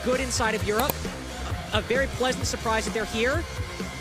good inside of Europe. A very pleasant surprise that they're here.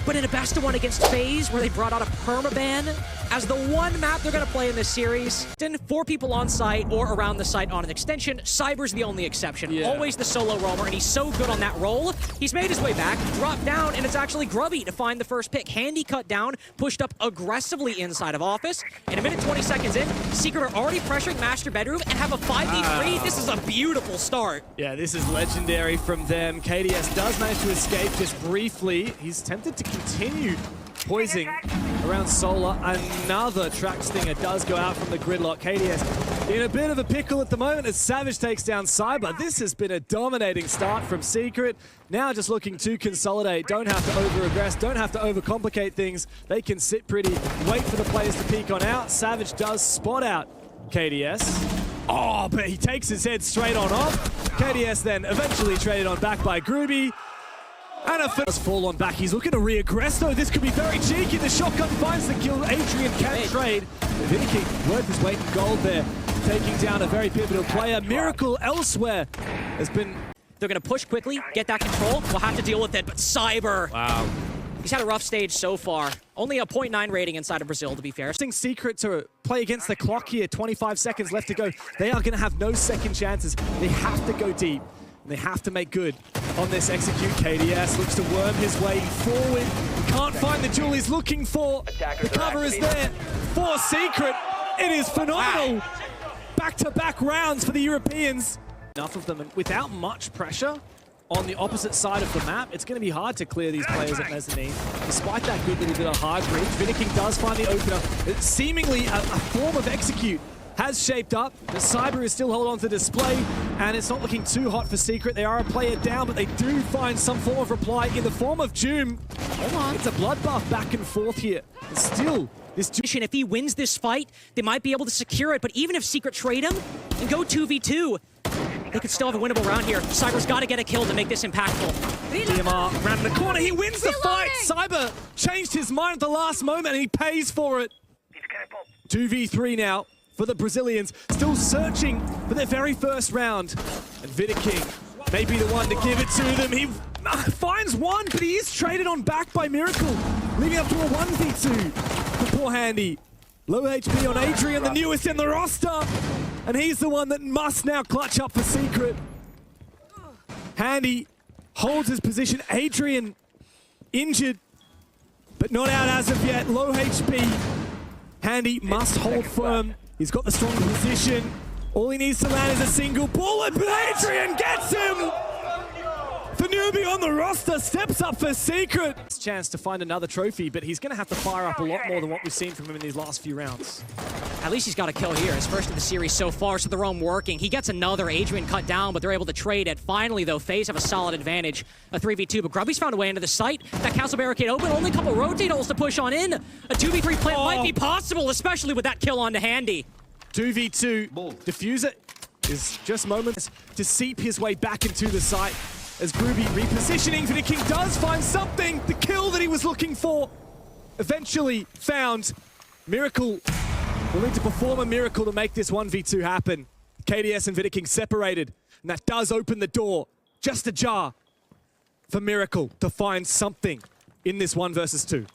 But in a best of one against FaZe, where they brought out a permaban as the one map they're going to play in this series. 4 people on site or around the site on an extension. Cyber's the only exception. Yeah. Always the solo roamer, and he's so good on that roll. He's made his way back, dropped down, and it's actually Grubby to find the first pick. Handy cut down, pushed up aggressively inside of Office. And a minute 20 seconds in, Secret are already pressuring Master Bedroom and have a 5v3. This is a beautiful start. Yeah, this is legendary from them. KDS does manage to escape just briefly. He's tempted to continue poising around Solar. Another track stinger does go out from the gridlock. KDS in a bit of a pickle at the moment as Savage takes down Cyber. This has been a dominating start from Secret. Now just looking to consolidate. Don't have to over-aggress, don't have to overcomplicate things. They can sit pretty, wait for the players to peek on out. Savage does spot out KDS. Oh, but he takes his head straight on off. KDS then eventually traded on back by Groovy. And a first fall on back. He's looking to re-aggress though. This could be very cheeky. The shotgun finds the kill. Adrian can't trade. Vidiking worth his weight in gold there. Taking down a very pivotal player. Miracle elsewhere has been... They're going to push quickly, get that control. We'll have to deal with it, but Cyber... Wow. He's had a rough stage so far. Only a 0.9 rating inside of Brazil, to be fair. Secret to play against the clock here. 25 seconds left to go. They are going to have no second chances. They have to go deep. They have to make good on this execute. KDS looks to worm his way forward. Can't find the jewel he's looking for. The cover is there for Secret. It is phenomenal. Back-to-back rounds for the Europeans. Enough of them, and without much pressure on the opposite side of the map, it's going to be hard to clear these players at mezzanine. Despite that good little bit of hard bridge, Vidiking does find the opener. It's seemingly a form of execute has shaped up. The Cyber is still holding on to display, and it's not looking too hot for Secret. They are a player down, but they do find some form of reply in the form of Doom. Hold on. It's a bloodbath back and forth here. And still, this Doom... If he wins this fight, they might be able to secure it, but even if Secret trade him and go 2v2, they could still have a winnable round here. Cyber's got to get a kill to make this impactful. DMR around the corner, he wins the fight! Cyber changed his mind at the last moment, and he pays for it. 2v3 now for the Brazilians, still searching for their very first round. And Vidiking may be the one to give it to them. He finds one, but he is traded on back by Miracle, leading up to a 1v2 for poor Handy. Low HP on Adrian, the newest in the roster. And he's the one that must now clutch up for Secret. Handy holds his position. Adrian injured, but not out as of yet. Low HP. Handy must hold firm. He's got the strong position. All he needs to land is a single bullet, but Adrian gets him! The newbie on the roster steps up for Secret. Chance to find another trophy, but he's going to have to fire up a lot more than what we've seen from him in these last few rounds. At least he's got a kill here. His first of the series so far, so the roam working. He gets another. Adrian cut down, but they're able to trade it. Finally, though, FaZe have a solid advantage. A 3v2, but Grubby's found a way into the site. That castle barricade open. Only a couple rotate holes to push on in. A 2v3 plant might be possible, especially with that kill onto Handy. 2v2. Diffuser is just moments to seep his way back into the site. As Groovy repositioning, Vidiking does find something. The kill that he was looking for. Eventually found. Miracle will need to perform a miracle to make this 1v2 happen. KDS and Vidiking separated. And that does open the door, just ajar, for Miracle to find something in this 1 versus 2.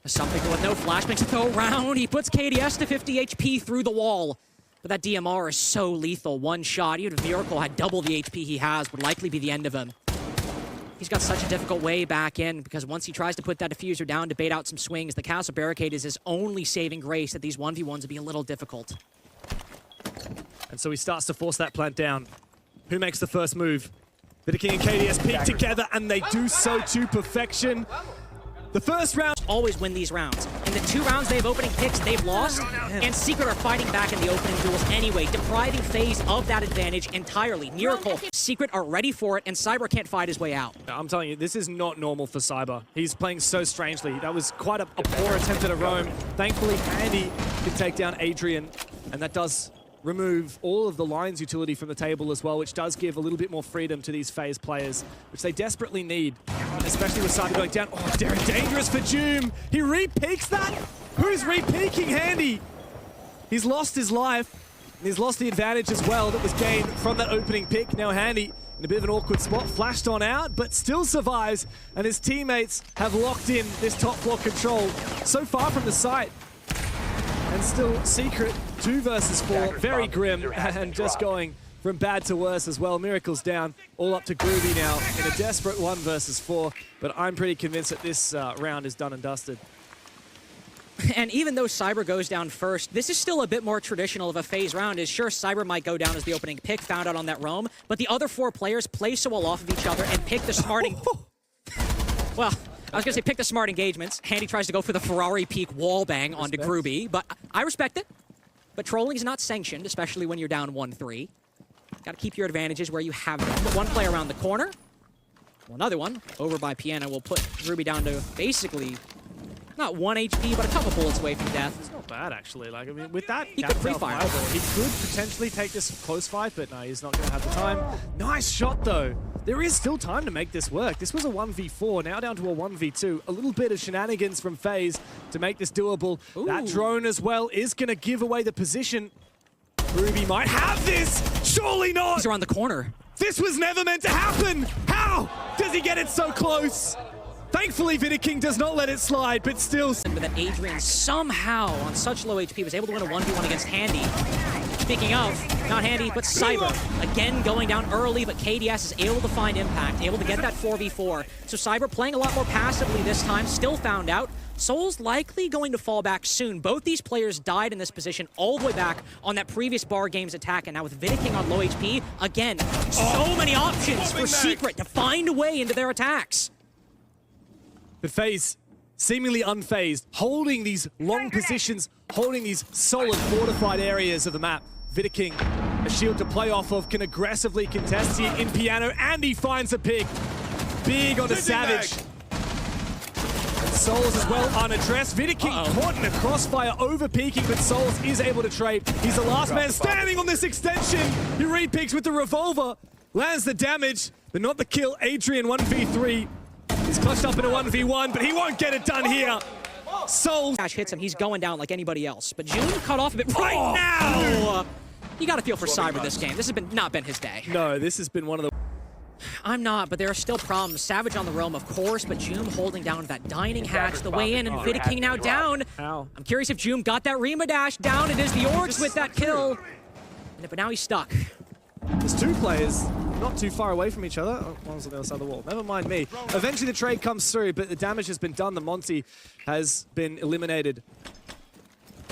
Something with no flashbangs to throw around. He puts KDS to 50 HP through the wall. But that DMR is so lethal. One shot, even if Miracle had double the HP he has, would likely be the end of him. He's got such a difficult way back in, because once he tries to put that diffuser down to bait out some swings, the castle barricade is his only saving grace that these 1v1s would be a little difficult. And so he starts to force that plant down. Who makes the first move? Vidiking and KDS peek together, and they do so to perfection. The first round... Always win these rounds. In the 2 rounds they have opening picks, they've lost. And Secret are fighting back in the opening duels anyway, depriving FaZe of that advantage entirely. Miracle, Secret are ready for it, and Cyber can't fight his way out. I'm telling you, this is not normal for Cyber. He's playing so strangely. That was quite a poor attempt at a roam. Thankfully, Handy can take down Adrian, and that does remove all of the Lions utility from the table as well, which does give a little bit more freedom to these FaZe players, which they desperately need, especially with Cyber going down. Oh, very dangerous for Doom. He re-peaks that? Who's re-peaking Handy? He's lost his life, and he's lost the advantage as well that was gained from that opening pick. Now Handy in a bit of an awkward spot, flashed on out, but still survives, and his teammates have locked in this top floor control so far from the site. And still Secret, 2 versus 4, very grim, and just going from bad to worse as well. Miracle's down, all up to Groovy now in a desperate 1 versus 4, but I'm pretty convinced that this round is done and dusted. And even though Cyber goes down first, this is still a bit more traditional of a FaZe round. Is sure, Cyber might go down as the opening pick, found out on that roam, but the other 4 players play so well off of each other and pick the smart... Well, I was going to say pick the smart engagements. Handy tries to go for the Ferrari peak wall bang onto Groovy, but I respect it. But trolling is not sanctioned, especially when you're down 1-3. Got to keep your advantages where you have them. One player around the corner. Well, another one over by Piano will put Groovy down to basically... not 1 HP, but a couple bullets away from death. It's not bad, actually. Like, I mean, with that, he could pre-fire. He could potentially take this close fight, but no, he's not going to have the time. Nice shot, though. There is still time to make this work. This was a 1v4, now down to a 1v2. A little bit of shenanigans from FaZe to make this doable. Ooh. That drone as well is going to give away the position. Ruby might have this! Surely not! He's around the corner. This was never meant to happen! How does he get it so close? Thankfully, Vidiking does not let it slide, but still... But that Adrian somehow, on such low HP, was able to win a 1v1 against Handy. Speaking of, not Handy, but Cyber. Again, going down early, but KDS is able to find impact, able to get that 4v4. So Cyber playing a lot more passively this time, still found out. Soul's likely going to fall back soon. Both these players died in this position all the way back on that previous Bar Games attack, and now with Vidiking on low HP, again, so many options for Secret to find a way into their attacks. But FaZe, seemingly unfazed, holding these long positions, holding these solid fortified areas of the map. Vidiking, a shield to play off of, can aggressively contest here in Piano, and he finds a pick. Big on the Savage. And Souls as well unaddressed. Vidiking caught in a crossfire, over peeking, but Souls is able to trade. He's the last man standing on this extension. He re-picks with the revolver, lands the damage, but not the kill. Adrian 1v3. He's clutched up in a 1v1, but he won't get it done here. Souls hits him, he's going down like anybody else. But June cut off a bit right now! You gotta feel for Cyber this game. This has not been his day. No, this has been one of the... I'm not, but there are still problems. Savage on the roam, of course, but Joom holding down that dining hatch the way in, and Vidiking now down. How? I'm curious if Joom got that Rima dash down. It is the Orcs with that kill. But now he's stuck. There's 2 players not too far away from each other. Oh, one's on the other side of the wall. Never mind me. Eventually the trade comes through, but the damage has been done. The Monty has been eliminated.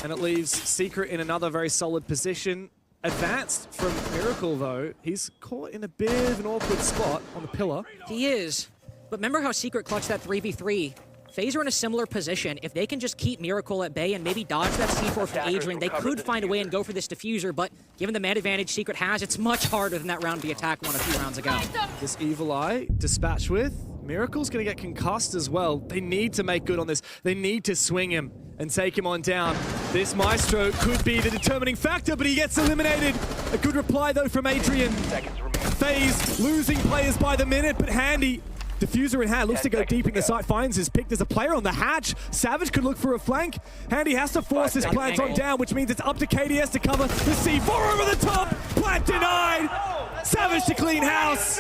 And it leaves Secret in another very solid position. Advanced from Miracle, though. He's caught in a bit of an awkward spot on the pillar. He is. But remember how Secret clutched that 3v3? FaZe are in a similar position. If they can just keep Miracle at bay and maybe dodge that C4 from Adrian, they could find a way and go for this diffuser, but given the man advantage Secret has, it's much harder than that round the attack won a few rounds ago. This Evil Eye dispatched with. Miracle's going to get concussed as well. They need to make good on this. They need to swing him and take him on down. This Maestro could be the determining factor, but he gets eliminated. A good reply, though, from Adrian. FaZe losing players by the minute, but Handy. Diffuser in hand, looks to go deep in the site, finds his pick. There's a player on the hatch. Savage could look for a flank. Handy has to force this plant on down, which means it's up to KDS to cover the C4 over the top. Plant denied. Savage to clean house.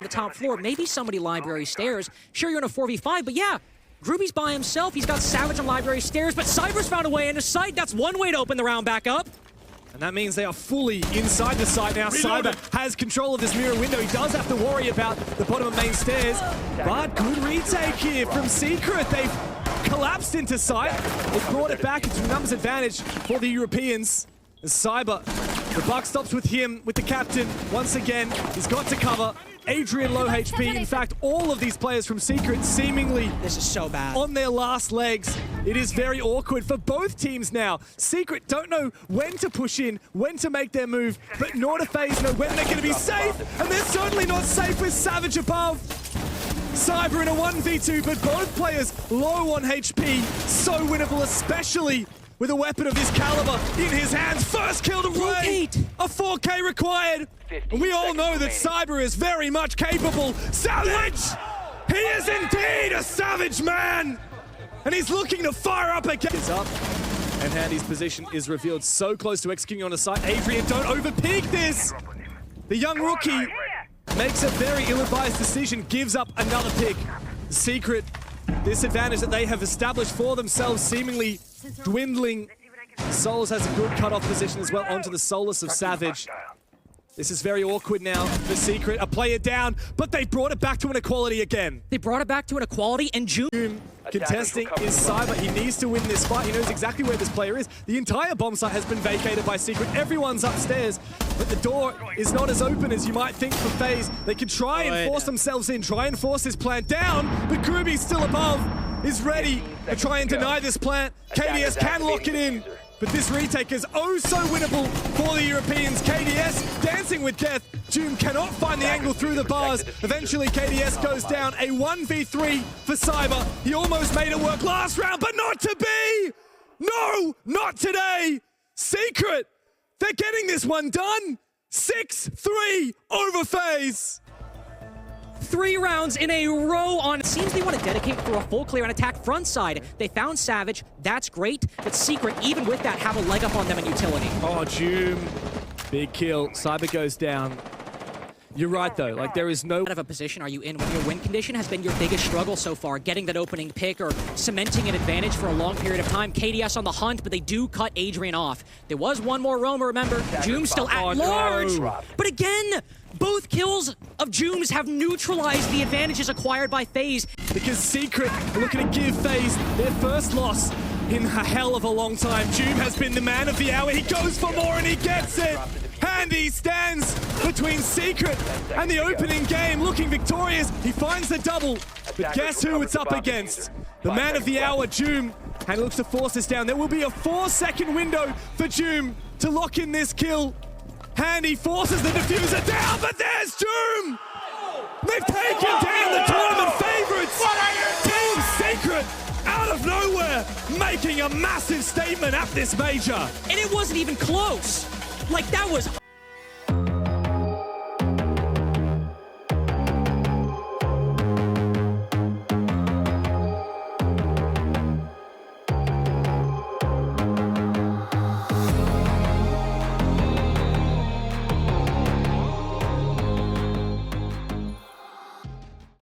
The top floor, maybe somebody Library Stairs. Sure, you're in a 4v5, but yeah, Groovy's by himself. He's got Savage on Library Stairs, but Cyber's found a way into sight. That's one way to open the round back up. And that means they are fully inside the site now. Cyber has control of this mirror window. He does have to worry about the bottom of main stairs. But good retake here from Secret. They've collapsed into sight. They've brought it back into numbers advantage for the Europeans. As Cyber, the buck stops with him, with the captain. Once again, he's got to cover. Adrian low HP. In fact, all of these players from Secret seemingly this is so bad on their last legs. It is very awkward for both teams now. Secret don't know when to push in, when to make their move, but nor do FaZe know when they're going to be safe, and they're certainly not safe with Savage above. Cyber in a 1v2, but both players low on HP. So winnable, especially with a weapon of this caliber in his hands. First kill to Ray. A 4K required. And we all know that Cyber is very much capable. Savage! He is indeed a savage man! And he's looking to fire up again. It's up. And Handy's position is revealed so close to executing on a site. Adrian, don't overpeak this! The young rookie Makes a very ill-advised decision, gives up another pick. Secret, this advantage that they have established for themselves seemingly dwindling. Souls has a good cutoff position as well onto the Solus of Savage. This is very awkward now for Secret. A player down, but they brought it back to an equality again. They brought it back to an equality, and June contesting is Cyber. He needs to win this fight. He knows exactly where this player is. The entire bomb site has been vacated by Secret. Everyone's upstairs, but the door is not as open as you might think for FaZe. They can try and force themselves in, try and force this plant down, but Gruby's still above, is ready to try and deny this plant. KDS can lock it in, but this retake is oh so winnable for the Europeans. KDS dancing with death. Doom cannot find the angle through the bars. Eventually KDS goes down. A 1v3 for Cyber. He almost made it work last round, but not to be! No, not today! Secret, they're getting this one done! 6-3 over FaZe. 3 rounds in a row on. It seems they want to dedicate for a full clear and attack front side. They found Savage. That's great. But Secret, even with that, have a leg up on them in utility. Oh, Doom. Big kill. Cyber goes down. You're right, though. Like, there is no... Out of a position are you in when your win condition has been your biggest struggle so far, getting that opening pick or cementing an advantage for a long period of time. KDS on the hunt, but they do cut Adrian off. There was one more roamer, remember. Joom still at large. No. But again, both kills of Jooms have neutralized the advantages acquired by FaZe. Because Secret are looking to give FaZe their first loss in a hell of a long time. Joom has been the man of the hour. He goes for more and he gets it. Handy stands between Secret and the opening game, looking victorious. He finds the double, but guess who it's up against? The man of the hour, Joom, and he looks to force this down. There will be a 4-second window for Joom to lock in this kill. Handy forces the diffuser down, but there's Joom! They've taken down the tournament favorites! Team Secret, out of nowhere, making a massive statement at this major. And it wasn't even close. Like, that was